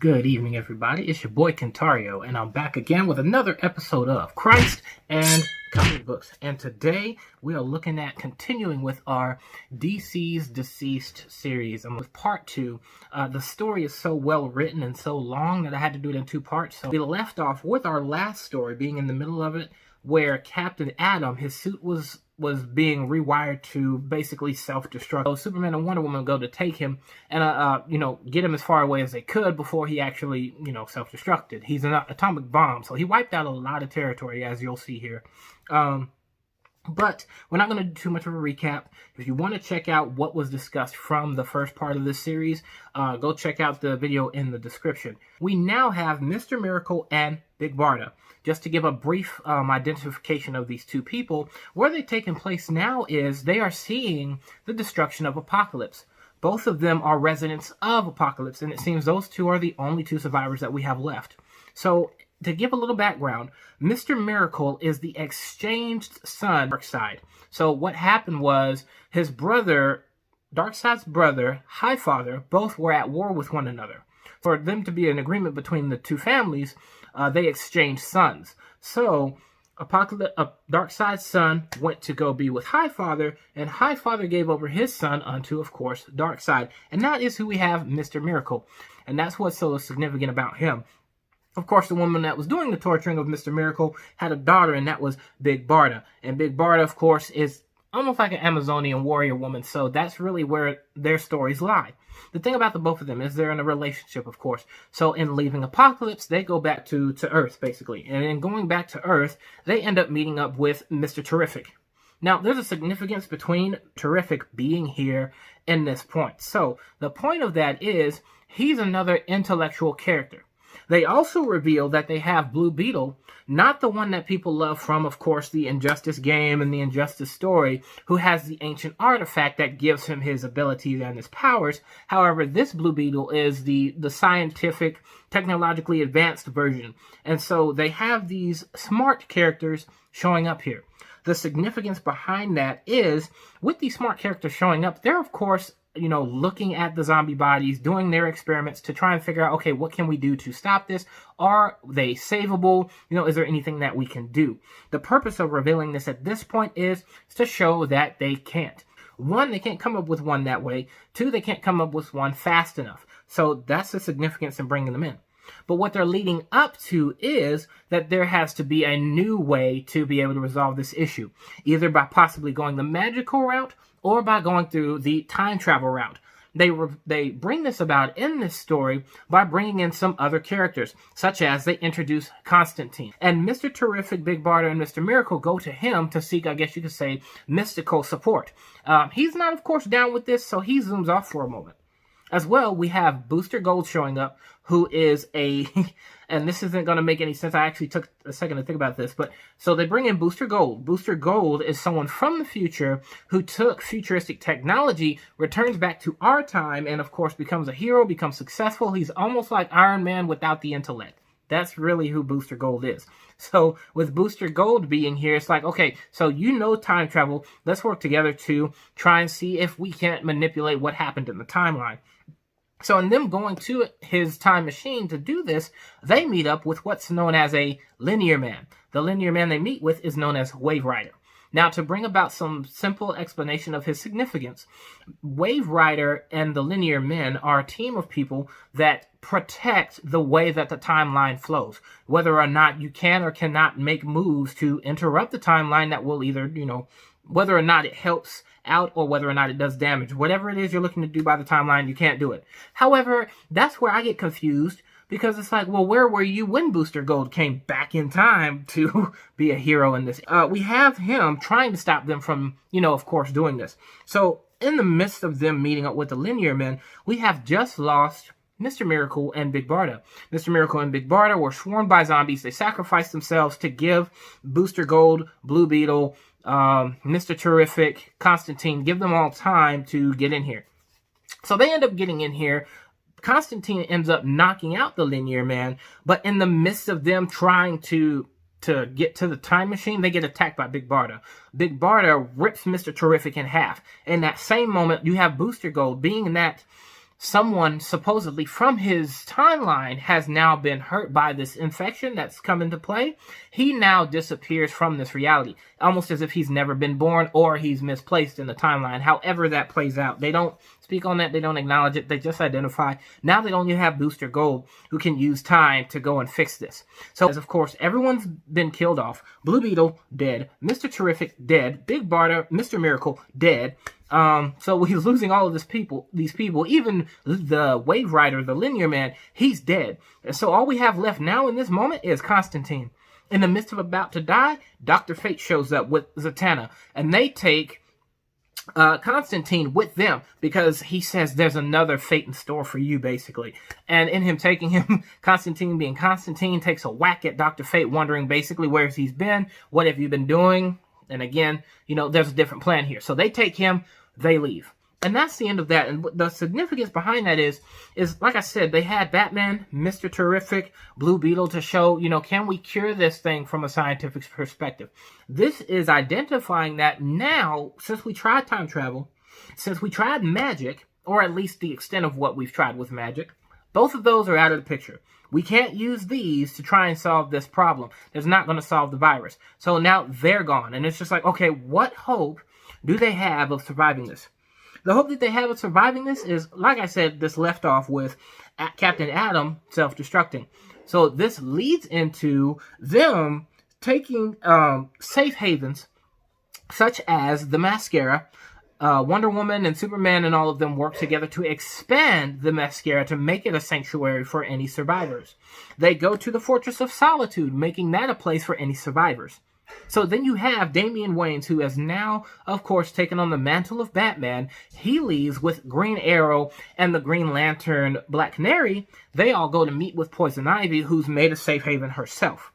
Good evening, everybody. It's your boy Kentario, and I'm back again with another episode of Christ and Comic Books. And today we are looking at continuing with our DC's Deceased series. And with part 2, the story is so well written and so long that I had to do it in 2 parts. So we left off with our last story being in the middle of it, where Captain Atom, his suit was being rewired to basically self-destruct. So Superman and Wonder Woman go to take him and, get him as far away as they could before he actually, self-destructed. He's an atomic bomb, so he wiped out a lot of territory, as you'll see here. But we're not going to do too much of a recap. If you want to check out what was discussed from the first part of this series, go check out the video in the description. We now have Mr. Miracle and Big Barda. Just to give a brief identification of these two people, where they're taking place now is they are seeing the destruction of Apocalypse. Both of them are residents of Apocalypse, and it seems those two are the only 2 survivors that we have left. So, to give a little background, Mr. Miracle is the exchanged son of Darkseid. So what happened was his brother, Darkseid's brother, Highfather, both were at war with one another. For them to be an agreement between the 2 families, they exchanged sons. So Darkseid's son went to go be with Highfather, and Highfather gave over his son unto, of course, Darkseid. And that is who we have, Mr. Miracle. And that's what's so significant about him. Of course, the woman that was doing the torturing of Mr. Miracle had a daughter, and that was Big Barda. And Big Barda, of course, is almost like an Amazonian warrior woman, so that's really where their stories lie. The thing about the both of them is they're in a relationship, of course. So in leaving Apocalypse, they go back to Earth, basically. And in going back to Earth, they end up meeting up with Mr. Terrific. Now, there's a significance between Terrific being here in this point. So the point of that is he's another intellectual character. They also reveal that they have Blue Beetle, not the one that people love from, of course, the Injustice game and the Injustice story, who has the ancient artifact that gives him his abilities and his powers. However, this Blue Beetle is the scientific, technologically advanced version. And so they have these smart characters showing up here. The significance behind that is, with these smart characters showing up, they're, of course, looking at the zombie bodies, doing their experiments to try and figure out, okay, what can we do to stop this? Are they savable? Is there anything that we can do? The purpose of revealing this at this point is to show that they can't. 1, they can't come up with one that way. 2, they can't come up with one fast enough. So that's the significance in bringing them in. But what they're leading up to is that there has to be a new way to be able to resolve this issue, either by possibly going the magical route or by going through the time travel route. They bring this about in this story by bringing in some other characters, such as they introduce Constantine. And Mr. Terrific, Big Barda, and Mr. Miracle go to him to seek, I guess you could say, mystical support. He's not, of course, down with this, so he zooms off for a moment. As well, we have Booster Gold showing up, who is and this isn't going to make any sense. I actually took a second to think about this. But so they bring in Booster Gold. Booster Gold is someone from the future who took futuristic technology, returns back to our time, and of course becomes a hero, becomes successful. He's almost like Iron Man without the intellect. That's really who Booster Gold is. So with Booster Gold being here, it's like, okay, so time travel. Let's work together to try and see if we can't manipulate what happened in the timeline. So in them going to his time machine to do this, they meet up with what's known as a linear man. The linear man they meet with is known as Wave Rider. Now, to bring about some simple explanation of his significance, Wave Rider and the Linear Men are a team of people that protect the way that the timeline flows. Whether or not you can or cannot make moves to interrupt the timeline that will either, whether or not it helps out or whether or not it does damage. Whatever it is you're looking to do by the timeline, you can't do it. However, that's where I get confused, because it's like, well, where were you when Booster Gold came back in time to be a hero in this? We have him trying to stop them from, of course, doing this. So in the midst of them meeting up with the Linear Men, we have just lost Mr. Miracle and Big Barda. Mr. Miracle and Big Barda were swarmed by zombies. They sacrificed themselves to give Booster Gold, Blue Beetle, Mr. Terrific, Constantine, give them all time to get in here. So they end up getting in here. Constantine ends up knocking out the Linear Man, but in the midst of them trying to get to the time machine, they get attacked by Big Barda. Big Barda rips Mr. Terrific in half. In that same moment, you have Booster Gold being that someone supposedly from his timeline has now been hurt by this infection that's come into play. He now disappears from this reality, almost as if he's never been born or he's misplaced in the timeline. However that plays out, they don't speak on that, they don't acknowledge it, they just identify. Now they only have Booster Gold, who can use time to go and fix this. So, as of course, everyone's been killed off. Blue Beetle, dead. Mr. Terrific, dead. Big Barda, Mr. Miracle, dead. So he's losing all of these people, even the Wave Rider, the Linear Man, he's dead. And so all we have left now in this moment is Constantine. In the midst of about to die, Dr. Fate shows up with Zatanna, and they take Constantine with them because he says there's another fate in store for you, basically. And in him taking him, Constantine being Constantine, takes a whack at Dr. Fate, wondering basically where he's been, what have you been doing? And again, there's a different plan here. So they take him, they leave. And that's the end of that. And the significance behind that is like I said, they had Batman, Mr. Terrific, Blue Beetle to show, can we cure this thing from a scientific perspective? This is identifying that now, since we tried time travel, since we tried magic, or at least the extent of what we've tried with magic, both of those are out of the picture. We can't use these to try and solve this problem. It's not going to solve the virus. So now they're gone. And it's just like, okay, what hope do they have of surviving this? The hope that they have of surviving this is, like I said, this left off with Captain Atom self-destructing. So this leads into them taking safe havens, such as the Mascara. Wonder Woman and Superman and all of them work together to expand the Mascara to make it a sanctuary for any survivors. They go to the Fortress of Solitude, making that a place for any survivors. So then you have Damian Wayans, who has now, of course, taken on the mantle of Batman. He leaves with Green Arrow and the Green Lantern Black Canary. They all go to meet with Poison Ivy, who's made a safe haven herself.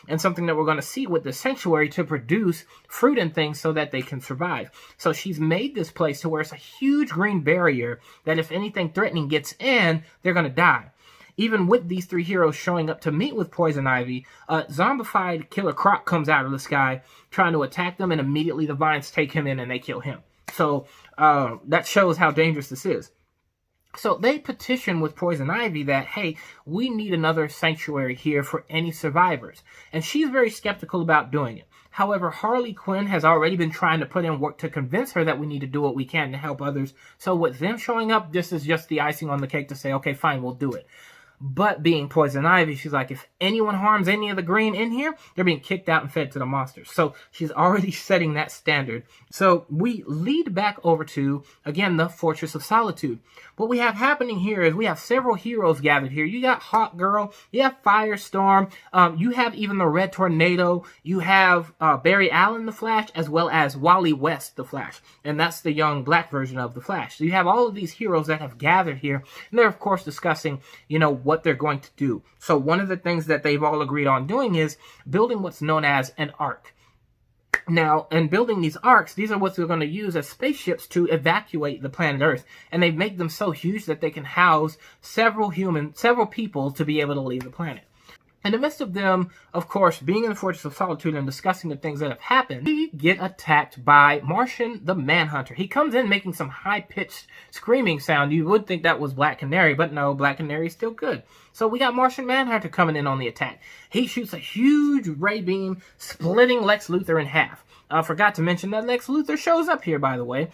And something that we're going to see with the sanctuary to produce fruit and things so that they can survive. So she's made this place to where it's a huge green barrier that if anything threatening gets in, they're going to die. Even with these three heroes showing up to meet with Poison Ivy, zombified Killer Croc comes out of the sky trying to attack them, and immediately the vines take him in and they kill him. So that shows how dangerous this is. So they petition with Poison Ivy that, hey, we need another sanctuary here for any survivors. And she's very skeptical about doing it. However, Harley Quinn has already been trying to put in work to convince her that we need to do what we can to help others. So with them showing up, this is just the icing on the cake to say, okay, fine, we'll do it. But being Poison Ivy, she's like, if anyone harms any of the green in here, they're being kicked out and fed to the monsters. So she's already setting that standard. So we lead back over to, again, the Fortress of Solitude. What we have happening here is we have several heroes gathered here. You got Hawk Girl, you have Firestorm, you have even the Red Tornado, you have Barry Allen the Flash, as well as Wally West the Flash. And that's the young black version of the Flash. So you have all of these heroes that have gathered here, and they're, of course, discussing, what they're going to do. So one of the things that they've all agreed on doing is building what's known as an ark. Now, in building these arcs, these are what they're going to use as spaceships to evacuate the planet Earth. And they make them so huge that they can house several people to be able to leave the planet. In the midst of them, of course, being in the Fortress of Solitude and discussing the things that have happened, we get attacked by Martian the Manhunter. He comes in making some high-pitched screaming sound. You would think that was Black Canary, but no, Black Canary is still good. So we got Martian Manhunter coming in on the attack. He shoots a huge ray beam, splitting Lex Luthor in half. I forgot to mention that Lex Luthor shows up here, by the way,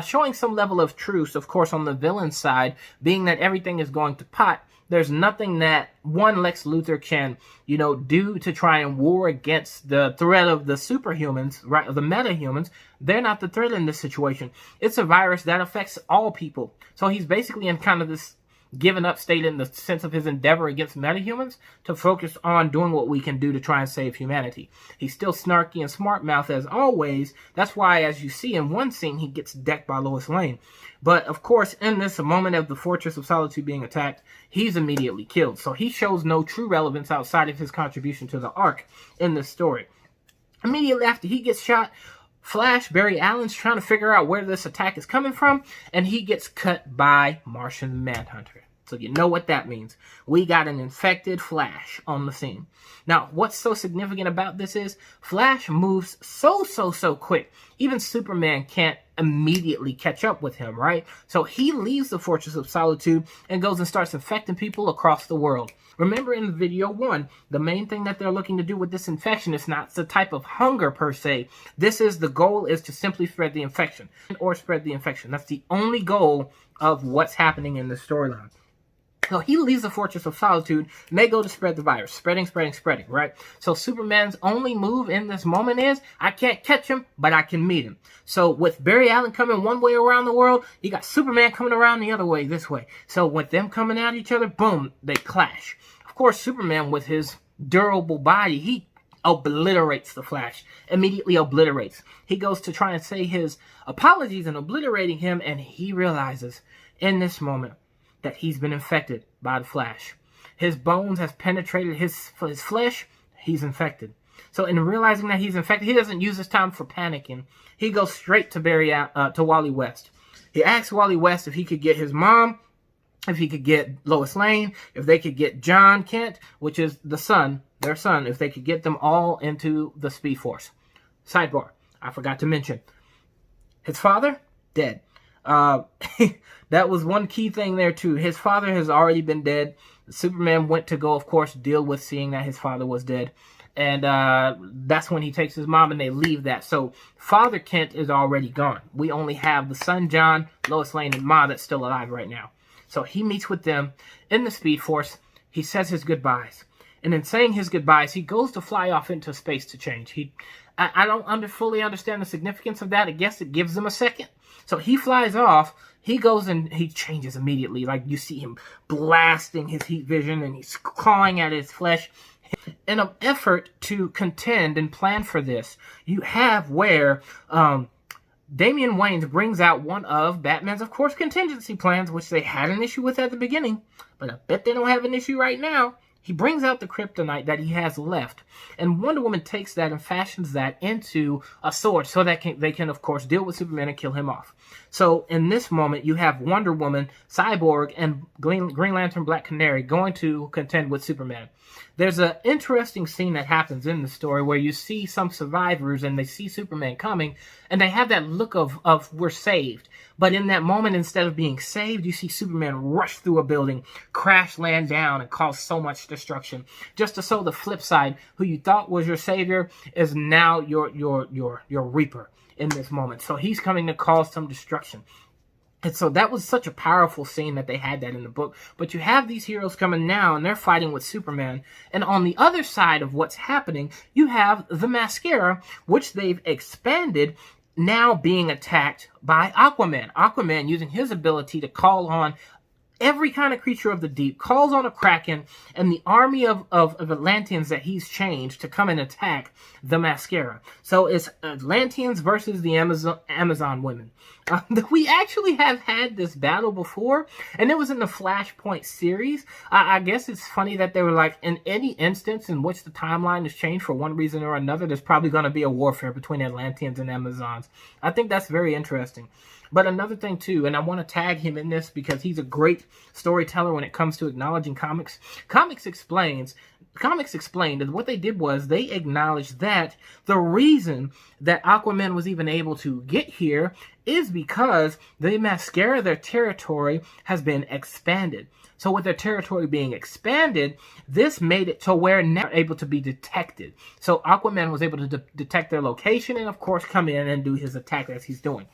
showing some level of truce, of course, on the villain side, being that everything is going to pot. There's nothing that one Lex Luthor can, do to try and war against the threat of the superhumans, right? The metahumans. They're not the threat in this situation. It's a virus that affects all people. So he's basically in kind of this given up state in the sense of his endeavor against metahumans to focus on doing what we can do to try and save humanity. He's still snarky and smart mouth as always. That's why, as you see in one scene, he gets decked by Lois Lane. But, of course, in this moment of the Fortress of Solitude being attacked, he's immediately killed. So he shows no true relevance outside of his contribution to the arc in this story. Immediately after he gets shot, Flash, Barry Allen's trying to figure out where this attack is coming from, and he gets cut by Martian Manhunter. So you know what that means. We got an infected Flash on the scene. Now, what's so significant about this is Flash moves so quick. Even Superman can't immediately catch up with him, right? So he leaves the Fortress of Solitude and goes and starts infecting people across the world. Remember in video 1, the main thing that they're looking to do with this infection is not the type of hunger per se. The goal is to simply spread the infection or spread the infection. That's the only goal of what's happening in this storyline. So he leaves the Fortress of Solitude, and they go to spread the virus. Spreading, right? So Superman's only move in this moment is, I can't catch him, but I can meet him. So with Barry Allen coming one way around the world, you got Superman coming around the other way, this way. So with them coming at each other, boom, they clash. Of course, Superman, with his durable body, he obliterates the Flash. Immediately obliterates. He goes to try and say his apologies and obliterating him, and he realizes in this moment that he's been infected by the Flash. His bones has penetrated his flesh. He's infected. So in realizing that he's infected, he doesn't use his time for panicking. He goes straight to Wally West. He asks Wally West if he could get his mom, if he could get Lois Lane, if they could get John Kent, which is their son, if they could get them all into the Speed Force. Sidebar, I forgot to mention, his father, dead. That was one key thing there too. His father has already been dead. Superman went to go, of course, deal with seeing that his father was dead. And that's when he takes his mom and they leave that. So Father Kent is already gone. We only have the son John, Lois Lane, and Ma that's still alive right now. So he meets with them in the Speed Force. He says his goodbyes. And in saying his goodbyes, he goes to fly off into space to change. I don't fully understand the significance of that. I guess it gives him a second. So he flies off. He goes and he changes immediately. Like you see him blasting his heat vision and he's clawing at his flesh. In an effort to contend and plan for this, you have where Damian Wayans brings out one of Batman's, of course, contingency plans, which they had an issue with at the beginning, but I bet they don't have an issue right now. He brings out the kryptonite that he has left, and Wonder Woman takes that and fashions that into a sword so that they can, of course, deal with Superman and kill him off. So in this moment, you have Wonder Woman, Cyborg, and Green Lantern Black Canary going to contend with Superman. There's an interesting scene that happens in the story where you see some survivors and they see Superman coming and they have that look of we're saved. But in that moment, instead of being saved, you see Superman rush through a building, crash land down, and cause so much destruction. Just to show the flip side, who you thought was your savior is now your reaper in this moment. So he's coming to cause some destruction. And so that was such a powerful scene that they had that in the book. But you have these heroes coming now, and they're fighting with Superman. And on the other side of what's happening, you have the Mascara, which they've expanded, now being attacked by Aquaman. Aquaman, using his ability to call on every kind of creature of the deep, calls on a Kraken and the army of Atlanteans that he's changed to come and attack the Mascara. So it's Atlanteans versus the Amazon women. We actually have had this battle before, and it was in the Flashpoint series. I guess it's funny that they were like, in any instance in which the timeline has changed for one reason or another, there's probably going to be a warfare between Atlanteans and Amazons. I think that's very interesting. But another thing too, and I want to tag him in this because he's a great storyteller when it comes to acknowledging comics. Comicsexplained, and what they did was they acknowledged that the reason that Aquaman was even able to get here is because the Mascara, their territory, has been expanded. So with their territory being expanded, this made it to where now they're able to be detected. So Aquaman was able to detect their location and, of course, come in and do his attack as he's doing.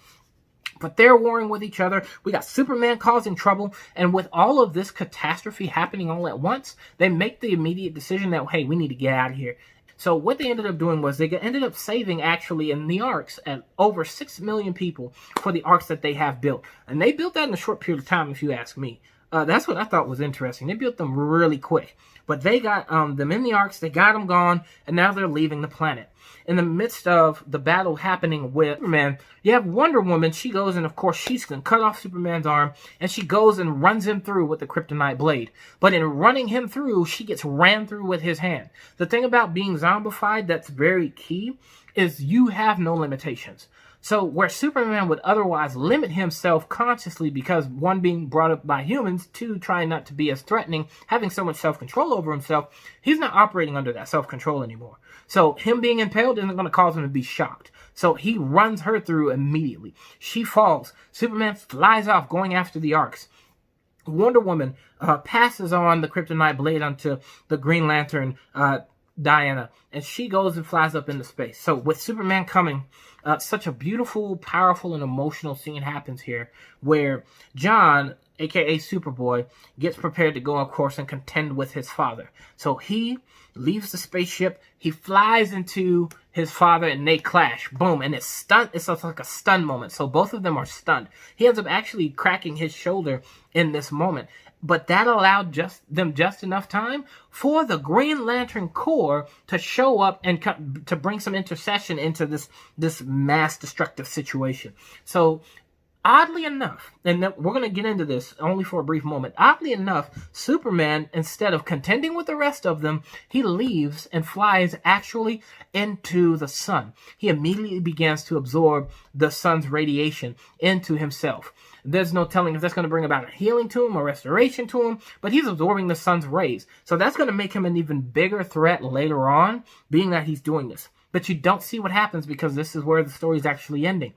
But they're warring with each other. We got Superman causing trouble. And with all of this catastrophe happening all at once, they make the immediate decision that, hey, we need to get out of here. So what they ended up doing was they ended up saving, actually, in the arcs, at over 6 million people for the arcs that they have built. And they built that in a short period of time, if you ask me. That's what I thought was interesting. They built them really quick. But they got them in the arcs, they got them gone, and now they're leaving the planet. In the midst of the battle happening with Superman, you have Wonder Woman. She goes and, of course, she's going to cut off Superman's arm, and she goes and runs him through with the kryptonite blade. But in running him through, she gets ran through with his hand. The thing about being zombified that's very key is you have no limitations. So where Superman would otherwise limit himself consciously because, one, being brought up by humans, two, trying not to be as threatening, having so much self-control over himself, he's not operating under that self-control anymore. So him being impaled isn't going to cause him to be shocked. So he runs her through immediately. She falls. Superman flies off, going after the arcs. Wonder Woman passes on the kryptonite blade onto the Green Lantern, Diana, and she goes and flies up into space. So with Superman coming, such a beautiful, powerful, and emotional scene happens here where John, aka Superboy, gets prepared to go, of course, and contend with his father. So he leaves the spaceship, he flies into his father, and they clash. Boom, and it's like a stun moment. So both of them are stunned. He ends up actually cracking his shoulder in this moment. But that allowed them just enough time for the Green Lantern Corps to show up and to bring some intercession into this mass destructive situation. So oddly enough, and we're going to get into this only for a brief moment, oddly enough, Superman, instead of contending with the rest of them, he leaves and flies actually into the sun. He immediately begins to absorb the sun's radiation into himself. There's no telling if that's going to bring about a healing to him or restoration to him, but he's absorbing the sun's rays. So that's going to make him an even bigger threat later on, being that he's doing this. But you don't see what happens because this is where the story's actually ending.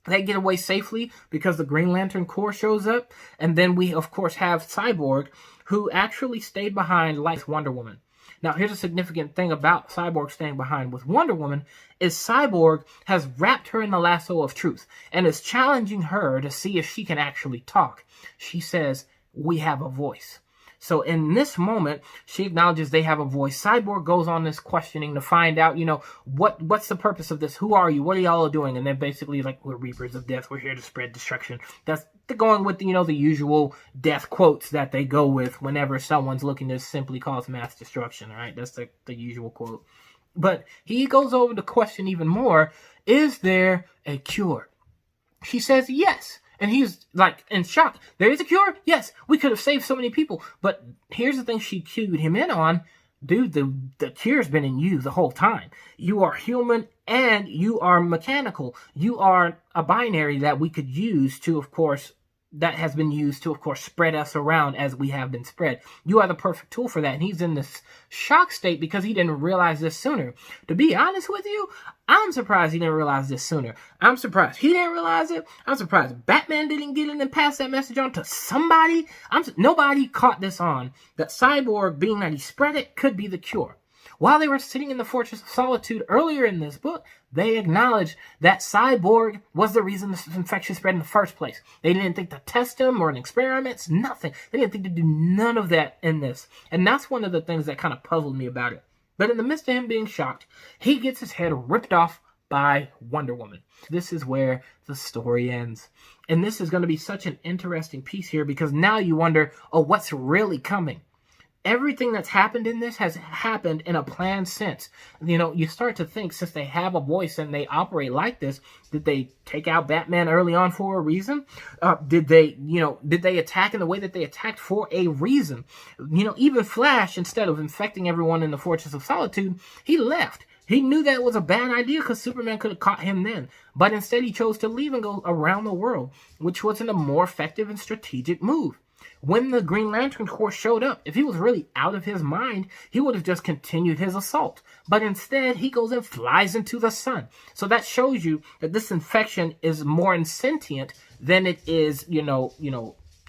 They get away safely because the Green Lantern Corps shows up, and then we, of course, have Cyborg, who actually stayed behind like Wonder Woman. Now, here's a significant thing about Cyborg staying behind with Wonder Woman is Cyborg has wrapped her in the lasso of truth and is challenging her to see if she can actually talk. She says, "We have a voice." So in this moment, she acknowledges they have a voice. Cyborg goes on this questioning to find out, what's the purpose of this? Who are you? What are y'all doing? And they're basically like, we're reapers of death. We're here to spread destruction. They're going with, the usual death quotes that they go with whenever someone's looking to simply cause mass destruction, all right? That's the usual quote. But he goes over to question even more, is there a cure? She says yes. And he's like in shock. There is a cure? Yes. We could have saved so many people. But here's the thing she cued him in on. Dude, the cure's been in you the whole time. You are human and you are mechanical. You are a binary that we could use to, of course, that has been used to, of course, spread us around as we have been spread. You are the perfect tool for that. And he's in this shock state because he didn't realize this sooner. To be honest with you, I'm surprised he didn't realize this sooner. I'm surprised he didn't realize it. I'm surprised Batman didn't get in and pass that message on to somebody. Nobody caught this on, that Cyborg, being that he spread it, could be the cure. While they were sitting in the Fortress of Solitude earlier in this book, they acknowledged that Cyborg was the reason this infection spread in the first place. They didn't think to test him or in experiments, nothing. They didn't think to do none of that in this. And that's one of the things that kind of puzzled me about it. But in the midst of him being shocked, he gets his head ripped off by Wonder Woman. This is where the story ends. And this is going to be such an interesting piece here because now you wonder, what's really coming? Everything that's happened in this has happened in a planned sense. You start to think, since they have a voice and they operate like this, did they take out Batman early on for a reason? Did they attack in the way that they attacked for a reason? Even Flash, instead of infecting everyone in the Fortress of Solitude, he left. He knew that was a bad idea because Superman could have caught him then. But instead he chose to leave and go around the world, which wasn't a more effective and strategic move. When the Green Lantern Corps showed up, if he was really out of his mind, he would have just continued his assault. But instead, he goes and flies into the sun. So that shows you that this infection is more insentient than it is,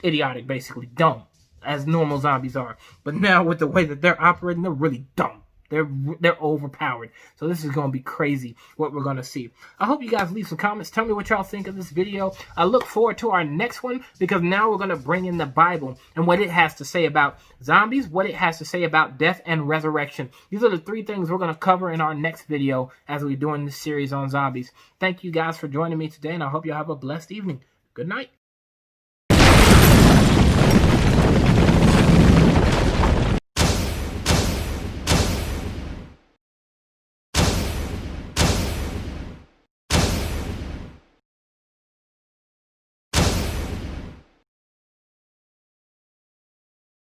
idiotic, basically dumb, as normal zombies are. But now with the way that they're operating, they're really dumb. They're overpowered. So this is going to be crazy what we're going to see. I hope you guys leave some comments. Tell me what y'all think of this video. I look forward to our next one because now we're going to bring in the Bible and what it has to say about zombies, what it has to say about death and resurrection. These are the three things we're going to cover in our next video as we're doing this series on zombies. Thank you guys for joining me today, and I hope you have a blessed evening. Good night.